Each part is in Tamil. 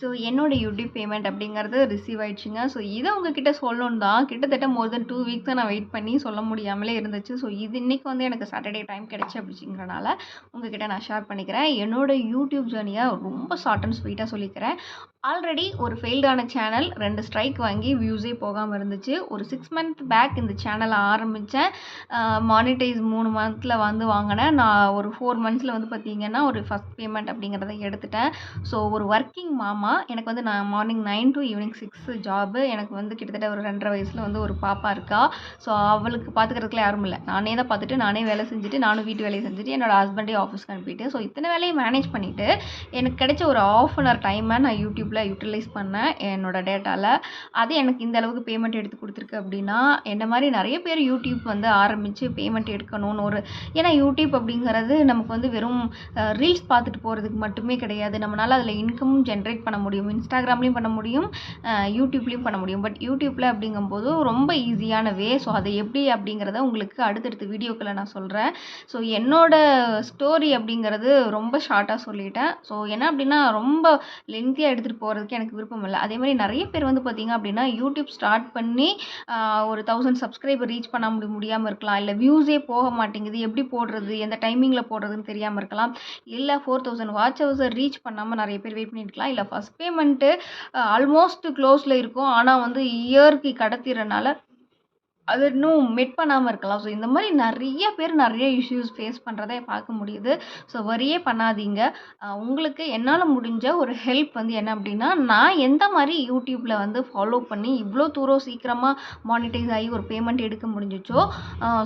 ஸோ என்னோட யூடியூப் பேமெண்ட் அப்படிங்கிறது ரிசீவ் ஆயிடுச்சுங்க. ஸோ இதை உங்ககிட்ட சொல்லணுன்னு தான் கிட்டத்தட்ட மோர் தென் 2 வீக்ஸாக நான் வெயிட் பண்ணி சொல்ல முடியாமலே இருந்துச்சு. ஸோ இது இன்னைக்கு வந்து எனக்கு சாட்டர்டே டைம் கிடைச்சி அப்படிங்கிறனால உங்ககிட்ட நான் ஷேர் பண்ணிக்கிறேன். என்னோட யூடியூப் ஜேர்னியை ரொம்ப ஷார்ட் அண்ட் ஸ்வீட்டாக சொல்லிக்கிறேன். ஆல்ரெடி ஒரு ஃபெயில்டான சேனல் 2 ஸ்ட்ரைக் வாங்கி வியூஸே போகாமல் இருந்துச்சு. ஒரு 6 மந்த் பேக் இந்த சேனலை ஆரம்பித்தேன். மானிட்டைஸ் 3 மந்த்தில் வந்து வாங்கினேன். நான் ஒரு 4 மந்த்ஸில் வந்து பார்த்தீங்கன்னா ஒரு ஃபஸ்ட் பேமெண்ட் அப்படிங்கிறத எடுத்துட்டேன். ஸோ ஒரு ஒர்க்கிங் மாமா எனக்கு வந்து நான் மார்னிங் 9 to ஈவினிங் 6 ஜாபு. எனக்கு வந்து கிட்டத்தட்ட ஒரு 2.5 வயசில் வந்து ஒரு பாப்பா இருக்கா. ஸோ அவளுக்கு பார்த்துக்கிறதுக்குலாம் யாரும் இல்லை. நானே தான் பார்த்துட்டு நானே வேலை செஞ்சுட்டு நானும் வீட்டு வேலையை செஞ்சுட்டு என்னோட ஹஸ்பண்டே ஆஃபீஸ்க்கு அனுப்பிட்டு ஸோ இத்தனை வேலையை மேனேஜ் பண்ணிவிட்டு எனக்கு கிடைச்ச ஒரு ½ டைமை நான் யூடியூப்பில் யூட்டிலைஸ் பண்ணேன் என்னோட டேட்டாவில். அது எனக்கு இந்த அளவுக்கு பேமெண்ட் எடுத்து கொடுத்துருக்கு அப்படின்னா என்ன மாதிரி நிறைய பேர் யூடியூப் வந்து ஆரம்பித்து பேமெண்ட் எடுக்கணும்னு ஏன்னா யூடியூப் அப்படிங்கிறது நமக்கு வந்து வெறும் ரீல்ஸ் பார்த்துட்டு போகிறதுக்கு மட்டுமே கிடையாது. நம்மளால் அதில் இன்கமும் ஜென்ரேட் பண்ண முடியும். இன்ஸ்டாகிராம்லேயும் பண்ண முடியும், யூடியூப்லேயும் பண்ண முடியும். பட் யூடியூப்பில் அப்படிங்கும்போது ரொம்ப ஈஸியான வே. ஸோ அதை எப்படி அப்படிங்கிறத உங்களுக்கு அடுத்தடுத்த வீடியோக்களை நான் சொல்கிறேன். ஸோ என்னோட ஸ்டோரி அப்படிங்கிறது ரொம்ப ஷார்ட்டாக சொல்லிட்டேன். ஸோ என்ன அப்படின்னா ரொம்ப லென்த்தியாக எடுத்துகிட்டு போகிறதுக்கு எனக்கு விருப்பம் இல்லை. அதே மாதிரி நிறைய பேர் வந்து பார்த்திங்க அப்படின்னா யூடியூப் ஸ்டார்ட் பண்ணி ஒரு 1000 சப்ஸ்கிரைபர் ரீச் பண்ண முடியாமல் இருக்கலாம். இல்லை வியூஸே போக மாட்டேங்குது, எப்படி போடுறது, எந்த டைமிங்கில் போடுறதுன்னு தெரியாமல் இருக்கலாம். இல்லை 4000 வாட்ச் ஹவர்ஸை ரீச் பண்ணாமல் நிறைய பேர் வெயிட் பண்ணியிருக்கலாம். இல்லை ஃபஸ்ட் பேமெண்ட்டு ஆல்மோஸ்ட் க்ளோஸில் இருக்கும். ஆனால் வந்து இயருக்கு கடத்திறனால அது இன்னும் மெட் பண்ணாமல் இருக்கலாம். ஸோ இந்த மாதிரி நிறைய பேர் நிறைய இஷ்யூஸ் ஃபேஸ் பண்ணுறதை பார்க்க முடியுது. ஸோ வரியே பண்ணாதீங்க. உங்களுக்கு என்னால் முடிஞ்ச ஒரு ஹெல்ப் வந்து என்ன அப்படின்னா நான் எந்த மாதிரி யூடியூப்பில் வந்து ஃபாலோ பண்ணி இவ்வளோ தூரம் சீக்கிரமாக மானிட்டைஸ் ஆகி ஒரு பேமெண்ட் எடுக்க முடிஞ்சிச்சோ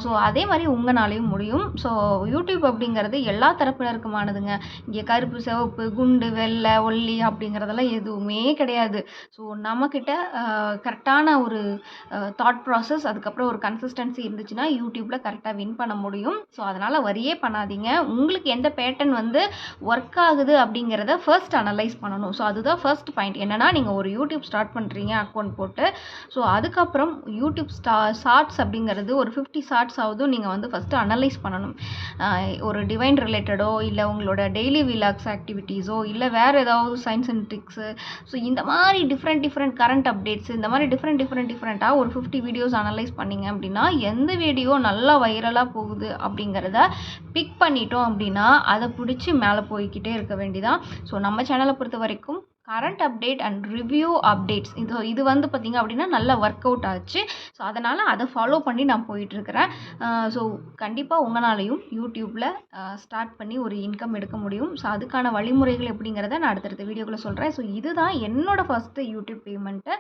ஸோ அதே மாதிரி உங்களாலையும் முடியும். ஸோ யூடியூப் அப்படிங்கிறது எல்லா தரப்பினருக்குமானதுங்க. இங்கே கருப்பு, சிவப்பு, குண்டு, வெள்ளை, ஒல்லி அப்படிங்கிறதெல்லாம் எதுவுமே கிடையாது. ஸோ நம்மக்கிட்ட கரெக்டான ஒரு தாட் ப்ராசஸ் அதுக்கப்புறம் ஒரு கன்சிஸ்டன்சி இருந்துச்சுன்னா யூடியூப்பில் கரெக்டாக வின் பண்ண முடியும். ஸோ அதனால் வரியே பண்ணாதீங்க. உங்களுக்கு எந்த பேட்டர்ன் வந்து ஒர்க் ஆகுது அப்படிங்கிறத ஃபர்ஸ்ட் அனலைஸ் பண்ணணும். ஸோ அதுதான் ஃபர்ஸ்ட் பாயிண்ட். என்னென்னா நீங்கள் ஒரு யூடியூப் ஸ்டார்ட் பண்ணுறீங்க அக்கௌண்ட் போட்டு. ஸோ அதுக்கப்புறம் யூடியூப் ஷார்ட்ஸ் அப்படிங்கிறது ஒரு 50 ஷார்ட்ஸ் ஆகுதும் நீங்கள் வந்து ஃபஸ்ட்டு அனலைஸ் பண்ணணும். ஒரு டிவைன் ரிலேட்டடோ இல்லை உங்களோட டெய்லி விலாக்ஸ் ஆக்டிவிட்டீஸோ இல்லை வேறு ஏதாவது சயின்ஸ் அண்ட் ட்ரிக்ஸு ஸோ இந்த மாதிரி டிஃப்ரெண்ட் கரண்ட் அப்டேட்ஸ் இந்த மாதிரி டிஃப்ரெண்ட்டாக ஒரு 50 வீடியோஸ் அனலைஸ் பண்ணிங்க அப்படின்னா எந்த வீடியோ நல்லா வைரலாக போகுது அப்படிங்கிறத பிக் பண்ணிட்டோம் அப்படின்னா அதை பிடிச்சி மேலே போய்கிட்டே இருக்க வேண்டியதான். ஸோ நம்ம சேனலை பொறுத்த வரைக்கும் current update and review updates இது வந்து பார்த்திங்க அப்படின்னா நல்லா ஒர்க் அவுட் ஆச்சு. ஸோ அதனால் அதை ஃபாலோ பண்ணி நான் போயிட்டுருக்கிறேன். ஸோ கண்டிப்பாக உங்களாலையும் யூடியூப்பில் ஸ்டார்ட் பண்ணி ஒரு இன்கம் எடுக்க முடியும். ஸோ அதுக்கான வழிமுறைகள் எப்படிங்கிறத நான் அடுத்தடுத்த வீடியோக்களை சொல்கிறேன். ஸோ இதுதான் என்னோடய first YouTube payment.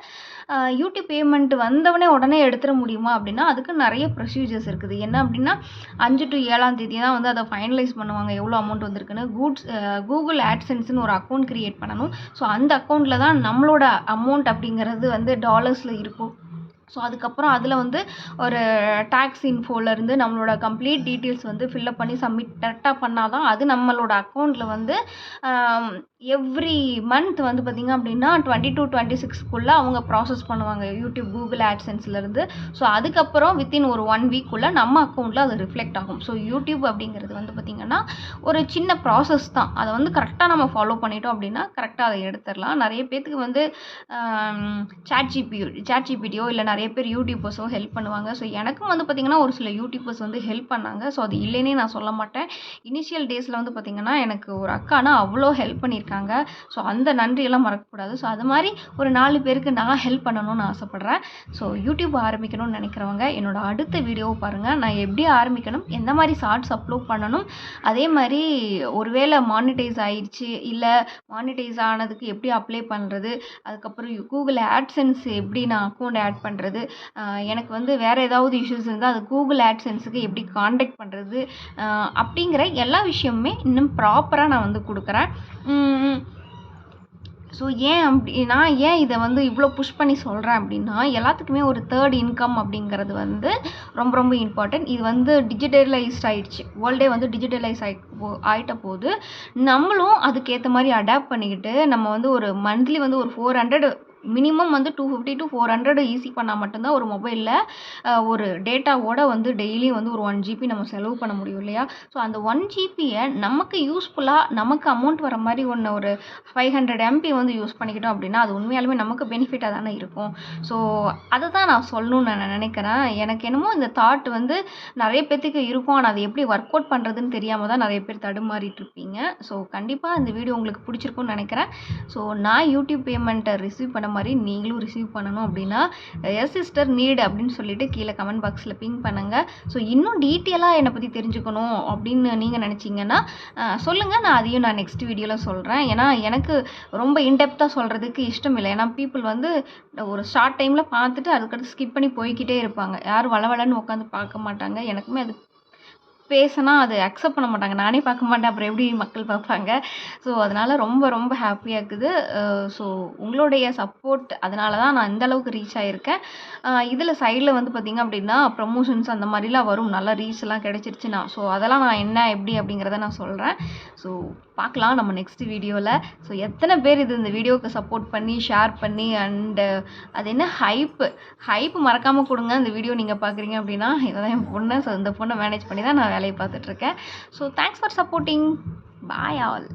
YouTube payment வந்தவனே உடனே எடுத்துட முடியுமா அப்படின்னா அதுக்கு நிறைய ப்ரொசீஜர்ஸ் இருக்குது. என்ன அப்படின்னா 5 to 7ஆம் தேதி தான் வந்து அதை ஃபைனலைஸ் பண்ணுவாங்க எவ்வளோ அமௌண்ட் வந்திருக்குன்னு. கூகுள் ஆட்சென்ஸ்னு ஒரு அக்கௌண்ட் க்ரியேட் பண்ணணும். ஸோ அந்த அக்கௌண்ட்டில் தான் நம்மளோட அமௌண்ட் அப்படிங்கிறது வந்து டாலர்ஸில் இருக்கும். ஸோ அதுக்கப்புறம் அதில் வந்து ஒரு டேக்ஸ் இன்ஃபோலேருந்து நம்மளோட கம்ப்ளீட் டீட்டெயில்ஸ் வந்து ஃபில்லப் பண்ணி சப்மிட் கரெக்டாக பண்ணால் தான் அது நம்மளோட அக்கௌண்ட்டில் வந்து எவ்ரி மந்த் வந்து பார்த்திங்க அப்படின்னா 20 to 26க்குள்ளே அவங்க ப்ராசஸ் பண்ணுவாங்க யூடியூப் கூகுள் ஆட்சென்ஸ்லேருந்து. ஸோ அதுக்கப்புறம் வித்தின் ஒரு 1 வீக்குள்ளே நம்ம அக்கௌண்ட்டில் அது ரிஃப்ளெக்ட் ஆகும். ஸோ யூடியூப் அப்படிங்கிறது வந்து பார்த்திங்கன்னா ஒரு சின்ன ப்ராசஸ் தான். அதை வந்து கரெக்டாக நம்ம ஃபாலோ பண்ணிட்டோம் அப்படின்னா கரெக்டாக அதை எடுத்துடலாம். நிறைய பேத்துக்கு வந்து சாட் ஜிபிடியோ இல்லை நிறைய பேர் யூடியூபர்ஸோ ஹெல்ப் பண்ணுவாங்க. ஸோ எனக்கும் வந்து பார்த்திங்கன்னா ஒரு சில யூடியூபர்ஸ் வந்து ஹெல்ப் பண்ணாங்க. ஸோ அது இல்லைன்னே நான் சொல்ல மாட்டேன். இனிஷியல் டேஸில் வந்து பார்த்திங்கன்னா எனக்கு ஒரு அக்கானா அவ்வளோ ஹெல்ப் பண்ணியிருக்காங்க. ஸோ அந்த நன்றியெல்லாம் மறக்கக்கூடாது. ஸோ அது மாதிரி ஒரு 4 பேருக்கு நான் ஹெல்ப் பண்ணணும்னு ஆசைப்பட்றேன். ஸோ யூடியூப் ஆரம்பிக்கணும்னு நினைக்கிறவங்க என்னோட அடுத்த வீடியோவை பாருங்கள். நான் எப்படி ஆரம்பிக்கணும், எந்த மாதிரி ஷார்ட்ஸ் அப்லோட் பண்ணணும், அதே மாதிரி ஒருவேளை மானிட்டைஸ் ஆயிடுச்சு இல்லை மானிட்டைஸ் ஆனதுக்கு எப்படி அப்ளை பண்ணுறது, அதுக்கப்புறம் கூகுள் ஆட்சென்ஸ் எப்படி நான் அக்கௌண்ட் ஆட் பண்ணுறது, எனக்கு வந்து வேறு ஏதாவது இஷ்யூஸ் இருந்தால் அது கூகுள் ஆட்சென்ஸுக்கு எப்படி காண்டாக்ட் பண்ணுறது அப்படிங்கிற எல்லா விஷயமுமே இன்னும் ப்ராப்பராக நான் வந்து கொடுக்குறேன். ஸோ நான் ஏன் இதை வந்து இவ்வளோ புஷ் பண்ணி சொல்கிறேன் அப்படின்னா எல்லாத்துக்குமே ஒரு தேர்ட் இன்கம் அப்படிங்கிறது வந்து ரொம்ப ரொம்ப இம்பார்ட்டன்ட். இது வந்து டிஜிட்டலைஸ்ட் ஆகிடுச்சு. வேர்ல்டே வந்து டிஜிட்டலைஸ் ஆகிட்ட போது நம்மளும் அதுக்கேற்ற மாதிரி அடாப்ட் பண்ணிக்கிட்டு நம்ம வந்து ஒரு மந்த்லி வந்து ஒரு 400 மினிமம் வந்து 250 to 400 ஈஸி பண்ணால் மட்டும்தான் ஒரு மொபைலில் ஒரு டேட்டாவோட வந்து டெய்லியும் வந்து ஒரு 1 GB நம்ம செலவு பண்ண முடியும் இல்லையா? ஸோ அந்த 1 GBயை நமக்கு யூஸ்ஃபுல்லாக நமக்கு அமௌண்ட் வர மாதிரி ஒரு 500 MB வந்து யூஸ் பண்ணிக்கிட்டோம் அப்படின்னா அது உண்மையாலுமே நமக்கு பெனிஃபிட்டாக தானே இருக்கும். ஸோ அதை தான் நான் சொல்லணும்னு நான் நினைக்கிறேன். எனக்கு என்னமோ இந்த தாட் வந்து நிறைய பேர்த்துக்கு இருக்கும். ஆனால் அது எப்படி ஒர்க் அவுட் பண்ணுறதுன்னு தெரியாமல் தான் நிறைய பேர் தடுமாறிட்டு இருப்பீங்க. ஸோ கண்டிப்பாக இந்த வீடியோ உங்களுக்கு பிடிச்சிருக்கும்னு நினைக்கிறேன். ஸோ நான் யூடியூப் பேமெண்ட்டை ரிசீவ் பண்ண மாதிரி நீங்களும் ரிசீவ் பண்ணணும் அப்படின்னா எஸ் சிஸ்டர் நீட் அப்படின்னு சொல்லிட்டு கீழே கமெண்ட் பாக்ஸில் பிங் பண்ணுங்கள். ஸோ இன்னும் டீட்டெயிலாக என்னை பற்றி தெரிஞ்சுக்கணும் அப்படின்னு நீங்கள் நினச்சிங்கன்னா சொல்லுங்கள். நான் நெக்ஸ்ட் வீடியோவில் சொல்கிறேன். ஏன்னா எனக்கு ரொம்ப இன்டெப்த்தாக சொல்கிறதுக்கு இஷ்டம் இல்லை. ஏன்னா பீப்புள் வந்து ஒரு ஷார்ட் டைமில் பார்த்துட்டு அதுக்கடுத்து ஸ்கிப் பண்ணி போய்கிட்டே இருப்பாங்க. யாரும் வளவலன்னு உட்காந்து பார்க்க மாட்டாங்க. எனக்குமே அது பேசினா அது அக்செப்ட் பண்ண மாட்டாங்க. நானே பார்க்க மாட்டேன், அப்புறம் எப்படி மக்கள் பார்ப்பாங்க? ஸோ அதனால் ரொம்ப ரொம்ப ஹாப்பியாக இருக்குது. ஸோ உங்களுடைய சப்போர்ட் அதனால தான் நான் இந்த அளவுக்கு ரீச் ஆகியிருக்கேன். இதில் சைடில் வந்து பார்த்திங்க அப்படின்னா ப்ரமோஷன்ஸ் அந்த மாதிரிலாம் வரும், நல்லா ரீச்லாம் கிடச்சிருச்சுன்னா. ஸோ அதெல்லாம் நான் என்ன எப்படி அப்படிங்கிறத நான் சொல்கிறேன். ஸோ பார்க்கலாம் நம்ம நெக்ஸ்ட் வீடியோவில். ஸோ எத்தனை பேர் இந்த வீடியோவுக்கு சப்போர்ட் பண்ணி ஷேர் பண்ணி அண்டு அது என்ன ஹைப்பு மறக்காமல் கொடுங்க. இந்த வீடியோ நீங்கள் பார்க்குறீங்க அப்படின்னா இதான் என் பொண்ணு. ஸோ இந்த பொண்ணை மேனேஜ் பண்ணி தான் நான் வேலையை பார்த்துட்ருக்கேன். So thanks for supporting. Bye all.